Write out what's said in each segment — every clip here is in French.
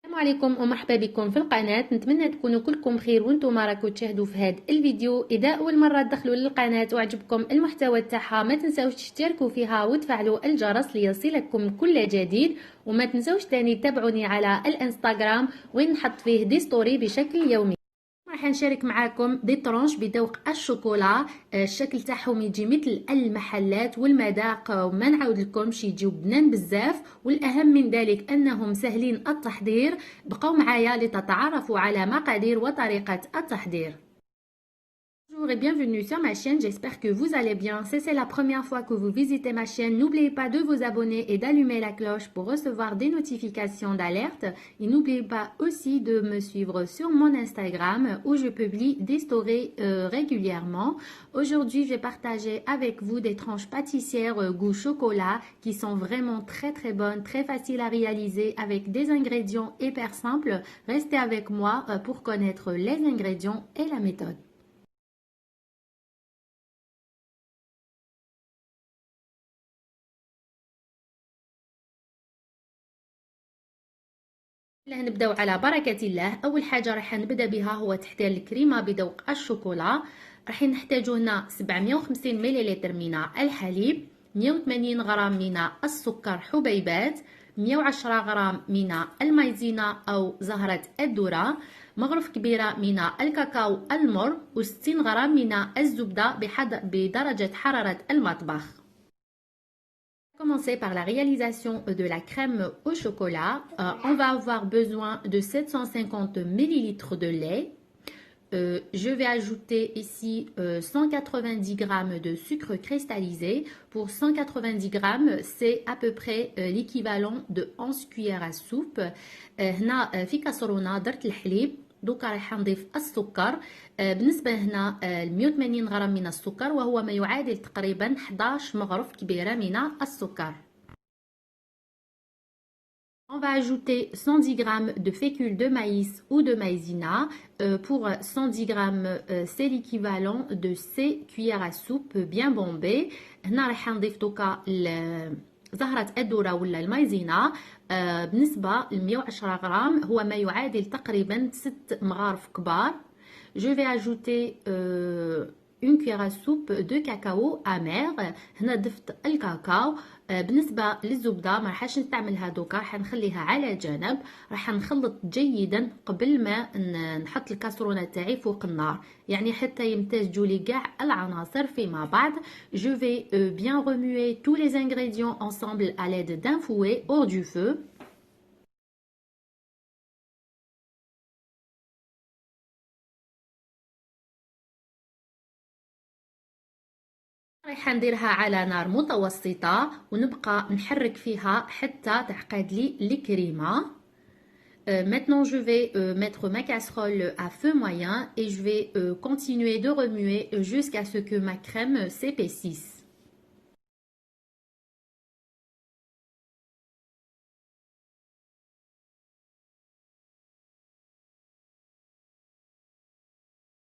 السلام عليكم ومرحبا بكم في القناة. نتمنى تكونوا كلكم بخير وانتم راكم تشاهدوا في هذا الفيديو. اذا اول مرة تدخلوا للقناة وعجبكم المحتوى تاعها ما تنساوش تشتركوا فيها وتفعلوا الجرس ليصلكم كل جديد، وما تنساوش تاني تتابعوني على الانستغرام وين نحط فيه دي ستوري بشكل يومي. راح نشارك معاكم دي طرونش بذوق الشوكولا. الشكل تاعهم يجي مثل المحلات، والمذاق ما نعاود لكمش يجيو بنان بزاف، والاهم من ذلك انهم سهلين التحضير. بقوا معايا لتتعرفوا على مقادير وطريقة التحضير. Bonjour et bienvenue sur ma chaîne, j'espère que vous allez bien. Si c'est la première fois que vous visitez ma chaîne, n'oubliez pas de vous abonner et d'allumer la cloche pour recevoir des notifications d'alerte. Et n'oubliez pas aussi de me suivre sur mon Instagram où je publie des stories régulièrement. Aujourd'hui, je vais partager avec vous des tranches pâtissières goût chocolat qui sont vraiment très bonnes, très faciles à réaliser avec des ingrédients hyper simples. Restez avec moi pour connaître les ingrédients et la méthode. نبداو على بركة الله. أول حاجة راح نبدأ بها هو تحضير الكريمة بذوق الشوكولا. راح نحتاجو هنا 750 ملل من الحليب، 180 غرام من السكر حبيبات، 110 غرام من المايزينا أو زهرة الذرة، مغرف كبيرة من الكاكاو المر، و60 غرام من الزبدة بدرجة حرارة المطبخ. Commencer par la réalisation de la crème au chocolat. On va avoir besoin de 750 ml de lait. Je vais ajouter ici 190 g de sucre cristallisé. Pour 190 g, c'est à peu près l'équivalent de 11 cuillères à soupe. هنا في كاسرونة درت الحليب، دوكا راح نضيف السكر. بالنسبة هنا 180 غرام من السكر، وهو ما يعادل تقريبا 11 مغرف كبيرة من السكر. On va ajouter 110 g de fécule de maïs ou de maïzena. Pour 110 g, c'est l'équivalent de 6 cuillères à soupe bien bombées. هنا راح نضيف دوكا زهرة الذرة ولا المايزينا. بالنسبة ل 110 غرام هو ما يعادل تقريبا 6 مغارف كبار. Je vais ajouter une cuillère à soupe de cacao amer. هنا ضفت الكاكاو. بالنسبة للزبدة ما راحش نستعملها دوكا، راح نخليها على جنب. راح نخلط جيدا قبل ما نحط الكاسرونة تاعي فوق النار، يعني حتى يمتزجوا لي كاع العناصر فيما بعض. Je vais bien remuer tous les ingrédients ensemble à l'aide d'un fouet hors du feu. راح نديرها على نار متوسطة ونبقى نحرك فيها حتى تعقد لي الكريمة. Maintenant je vais mettre ma casserole à feu moyen et je vais continuer de remuer jusqu'à ce que ma crème s'épaississe.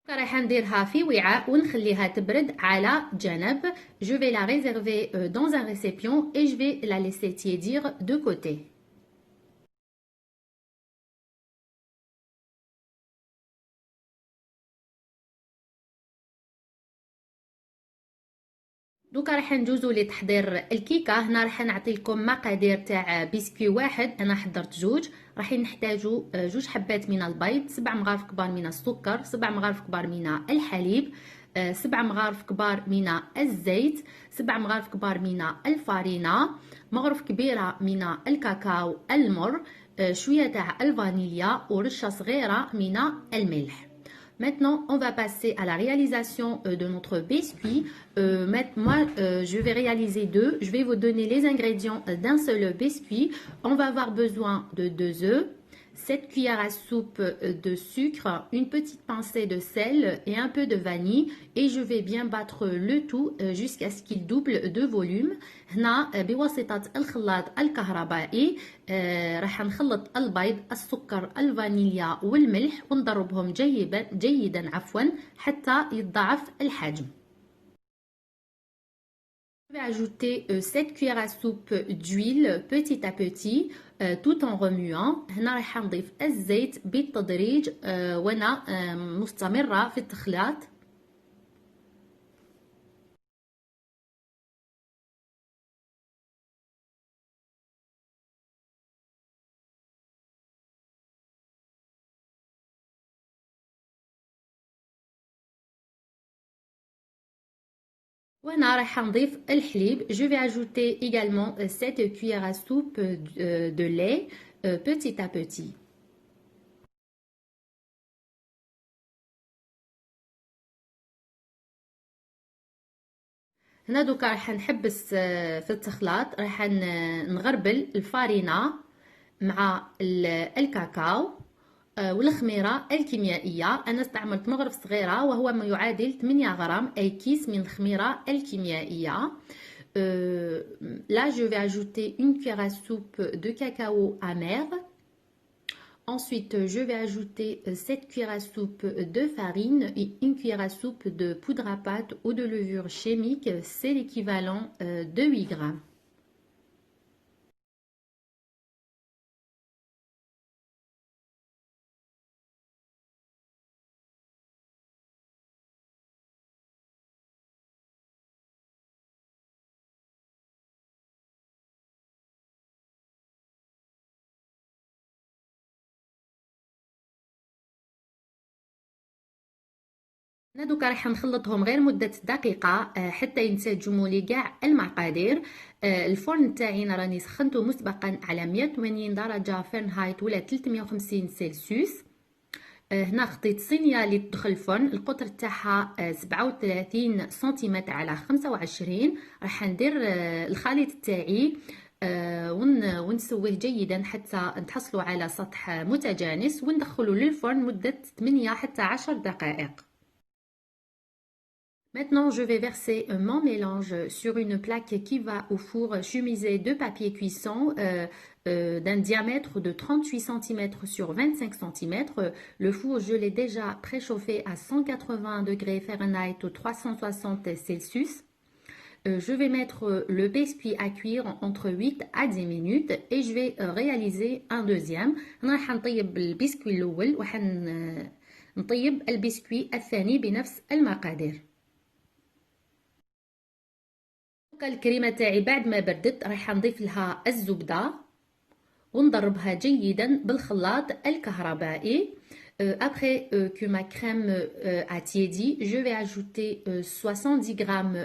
راح نديرها في وعاء ونخليها تبرد على جنب. Je vais la réserver dans un récipient et je vais la laisser tiédir de côté. دوكا راح ندوزو لتحضير الكيكه. هنا راح نعطي لكم مقادير تاع بسكوي واحد، انا حضرت جوج. راح نحتاجو جوج حبات من البيض، 7 مغارف كبار من السكر، 7 مغارف كبار من الحليب، 7 مغارف كبار من الزيت، 7 مغارف كبار من الفارينة، مغرف كبيرة من الكاكاو المر، شوية تاع الفانيليا ورشة صغيرة من الملح. Maintenant, on va passer à la réalisation de notre biscuit. Moi, je vais réaliser deux. Je vais vous donner les ingrédients d'un seul biscuit. On va avoir besoin de 2 œufs, 7 cuillères à soupe de sucre, une petite pincée de sel et un peu de vanille. Et je vais bien battre le tout jusqu'à ce qu'il double de volume. هنا بواسطة الخلاط الكهربائي راح نخلط البيض، السكر، الفانيليا والملح ونضربهم جيدا حتى يتضاعف الحجم. Je vais ajouter 7 cuillères à soupe d'huile petit à petit tout en remuant. هنا راح نضيف الزيت بالتدريج وانا مستمرة في التخلاط. وهنا راح نضيف الحليب. Je vais ajouter également 7 cuillères à soupe de lait petit à petit. هنا دوكا راح نحبس في التخلاط، راح نغربل الفارينة مع الكاكاو والخميرة الكيميائية. أنا استعملت مغرف صغيرة وهو ما يعادل 8 غرام أي كيس من الخميرة الكيميائية. Là, je vais ajouter une cuillère à soupe de cacao amer. Ensuite, je vais ajouter 7 cuillères à soupe de farine et une cuillère à soupe de poudre à pâte ou de levure chimique. C'est l'équivalent de 8 grammes. أنا دوكا راح نخلطهم غير مدة دقيقة حتى ينسجموا لي كاع المقادير. الفرن تاعي راني سخنته مسبقا على 180 درجة فرنهايت ولا 350 سلسيوس. هنا خطيت صينية اللي تدخل الفرن، القطر تاعها 37 سنتيمتر على 25. راح ندير الخليط تاعي ونسويه جيدا حتى نحصلوا على سطح متجانس وندخله للفرن مدة 8 حتى 10 دقائق. Maintenant, je vais verser mon mélange sur une plaque qui va au four chumisé de papier cuisson d'un diamètre de 38 cm sur 25 cm. Le four, je l'ai déjà préchauffé à 180 degrés Fahrenheit ou 360 Celsius. Je vais mettre le biscuit à cuire entre 8 à 10 minutes et je vais réaliser un deuxième. راح نطيب البسكوي الأول وحنطيب البسكوي الثاني بنفس المقادير. الكريمة تاعي بعد ما بردت راح نضيف لها الزبدة ونضربها جيدا بالخلاط الكهربائي. Après que ma crème a tiédi, je vais ajouter 70 g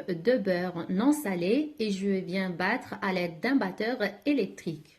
de beurre non salé et je viens battre à l'aide d'un batteur électrique.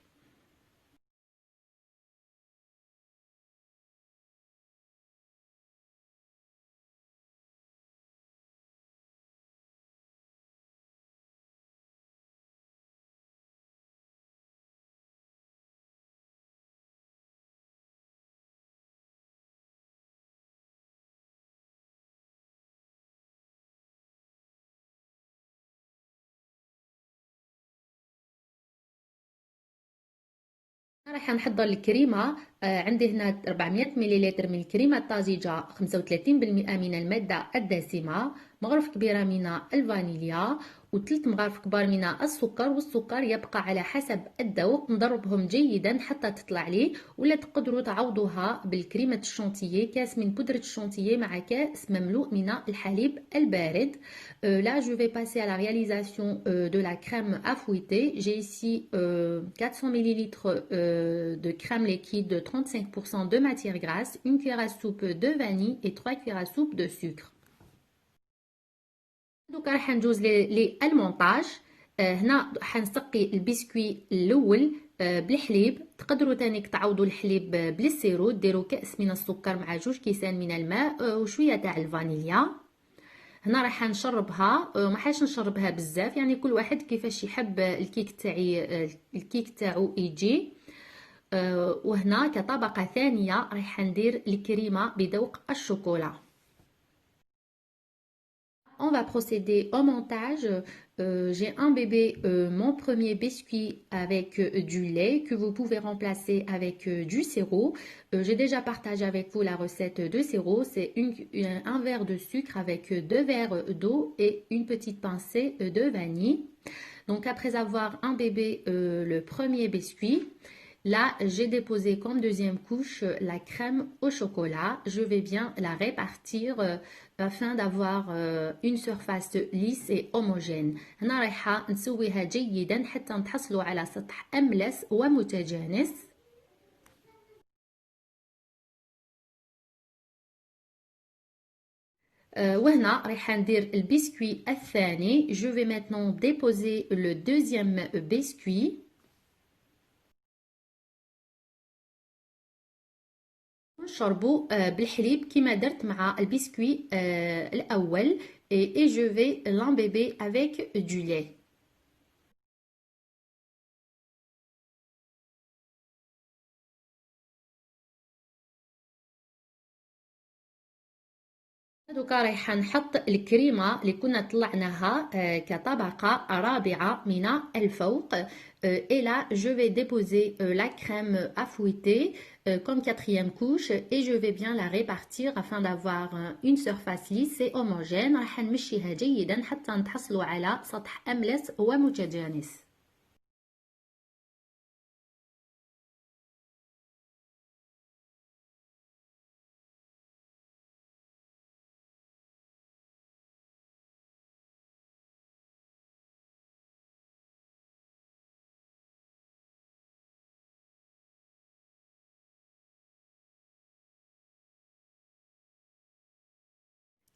راح نحضر الكريمة. عندي هنا 400 ملل من الكريمة الطازجة، 35% من المادة الدسمة، مغرف كبيرة من الفانيليا و3 مغارف كبار من السكر، والسكر يبقى على حسب الذوق. نضربهم جيدا حتى تطلع لي، ولا تقدروا تعوضوها بالكريمة الشونتيي، كاس من بودرة الشونتيي مع كاس مملوء من الحليب البارد. Là, je vais passer à la réalisation de la crème à fouetter. J'ai ici 400 ml de crème liquide de 35% de matière grasse, une cuillère à soupe de vanille et 3 cuillères à soupe de sucre. دوكا راح ندوز للمونتاج. هنا حنسقي البسكوي الاول بالحليب. تقدروا تانيك تعوضوا الحليب بالسيرو، ديروا كأس من السكر مع 2 كيسان من الماء وشويه تاع الفانيليا. هنا راح نشربها، ما حاش نشربها بزاف، يعني كل واحد كيفاش يحب الكيك تاعي الكيك تاعو يجي. وهنا كطبقه ثانيه راح ندير الكريمه بذوق الشوكولا. On va procéder au montage. J'ai un bébé, mon premier biscuit avec du lait que vous pouvez remplacer avec du sirop. J'ai déjà partagé avec vous la recette de sirop. C'est un verre de sucre avec 2 verres d'eau et une petite pincée de vanille. Donc après avoir imbibé le premier biscuit, là j'ai déposé comme deuxième couche la crème au chocolat. Je vais bien la répartir afin d'avoir une surface lisse et homogène. هنا رايحة نسويها جيدا حتى نحصلوا على سطح أملس ومتجانس. وهنا رايحة ندير البسكوي الثاني. Je vais maintenant déposer le deuxième biscuit. نشربوا بالحليب كما درت مع البسكوي الأول et je vais l'imbiber avec du lait. دوكا رايحة نحط الكريمة اللي كنا طلعناها كطبقة رابعة من الفوق. Et là, je vais déposer la crème à fouetter comme quatrième couche et je vais bien la répartir afin d'avoir une surface lisse et homogène. راح نمشيها جيدا حتى نتحصلوا على سطح أملس ومتجانس.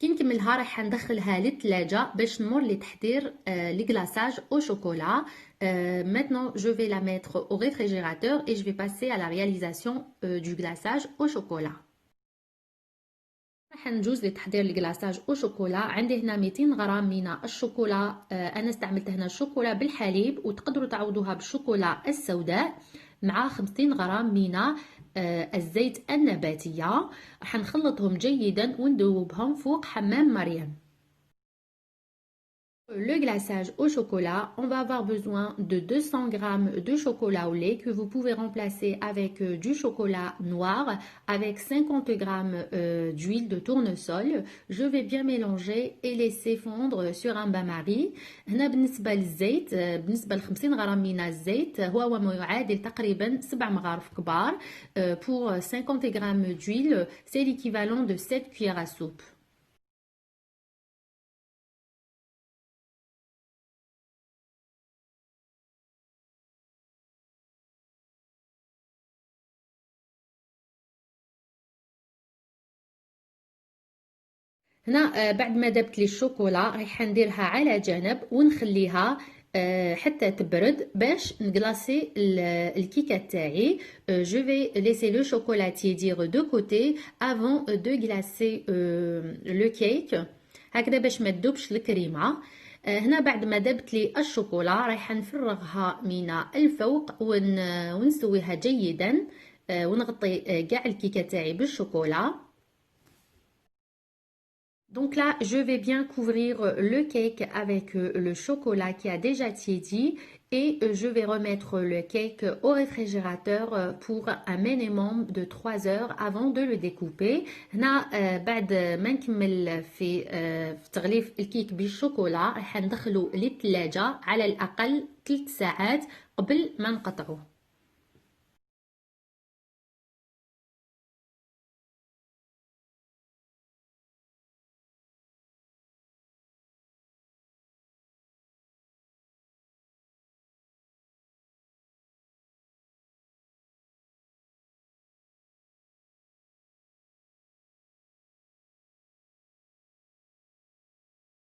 كي نكملها راح ندخلها للثلاجة باش نمر لتحضير الكلاصاج au chocolat. Maintenant, je vais la mettre au réfrigérateur et je vais passer à la réalisation du glaçage au chocolat. راح نجوز لتحضير الكلاصاج او شوكولا. عندي هنا 200 غرام من الشوكولا. انا استعملت هنا الشوكولا بالحليب وتقدروا تعوضوها بالشوكولا السوداء مع 50 غرام من الزيت النباتية. راح نخلطهم جيدا وندوبهم فوق حمام مريم. Le glaçage au chocolat, on va avoir besoin de 200 g de chocolat au lait que vous pouvez remplacer avec du chocolat noir avec 50 g d'huile de tournesol. Je vais bien mélanger et laisser fondre sur un bain-marie. هنا بالنسبة للزيت، بالنسبة ل 50 غرام من الزيت هو معادل تقريبا 7 مغارف كبار. Pour 50 g d'huile, c'est l'équivalent de 7 cuillères à soupe. هنا بعد ما دبت لي الشوكولا رايحه نديرها على جنب ونخليها حتى تبرد باش نكلاصي الكيكه تاعي. je vais laisser le chocolat tiédir de côté avant de glacer le cake هكذا باش ما تذوبش الكريمه. هنا بعد ما دبت لي الشوكولا رايحه نفرغها من الفوق ونسويها جيدا ونغطي كاع الكيكه تاعي بالشوكولا. Donc là, je vais bien couvrir le cake avec le chocolat qui a déjà tiédi et je vais remettre le cake au réfrigérateur pour un minimum de 3 heures avant de le découper. هنا بعد ما نكمل في تغليف الكيك بالشوكولا راح ندخله للثلاجة على الأقل 3 ساعات قبل ما نقطعه.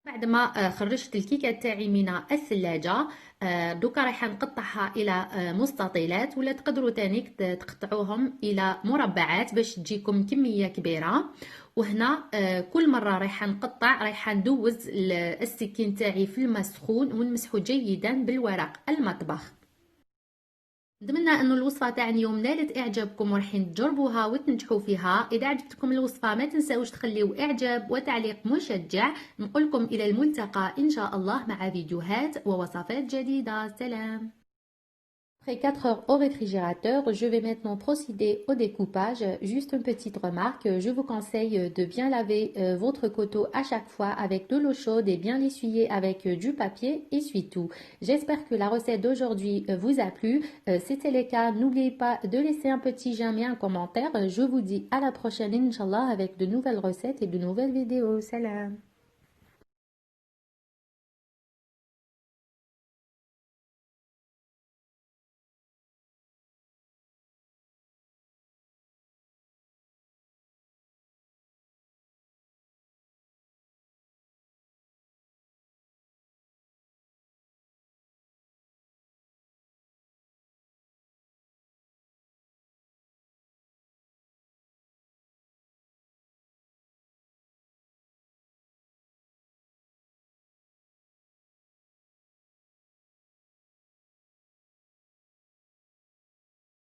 بعد ما خرجت الكيكه تاعي من الثلاجه دوكا رايحه نقطعها الى مستطيلات ولا تقدروا تاني تقطعوهم الى مربعات باش تجيكم كميه كبيره. وهنا كل مره رايحه نقطع رايحه ندوز السكين تاعي في الماء سخون ونمسحو جيدا بالورق المطبخ. نتمنى انه الوصفه تاع اليوم نالت اعجابكم وراحين تجربوها وتنجحوا فيها. اذا عجبتكم الوصفه ما تنساوش تخليو اعجاب وتعليق مشجع. نقولكم الى الملتقى ان شاء الله مع فيديوهات ووصفات جديده. سلام. Après 4 heures au réfrigérateur, je vais maintenant procéder au découpage. Juste une petite remarque, je vous conseille de bien laver votre couteau à chaque fois avec de l'eau chaude et bien l'essuyer avec du papier essuie-tout. J'espère que la recette d'aujourd'hui vous a plu. Si c'est le cas, n'oubliez pas de laisser un petit j'aime et un commentaire. Je vous dis à la prochaine, Inch'Allah, avec de nouvelles recettes et de nouvelles vidéos. Salam!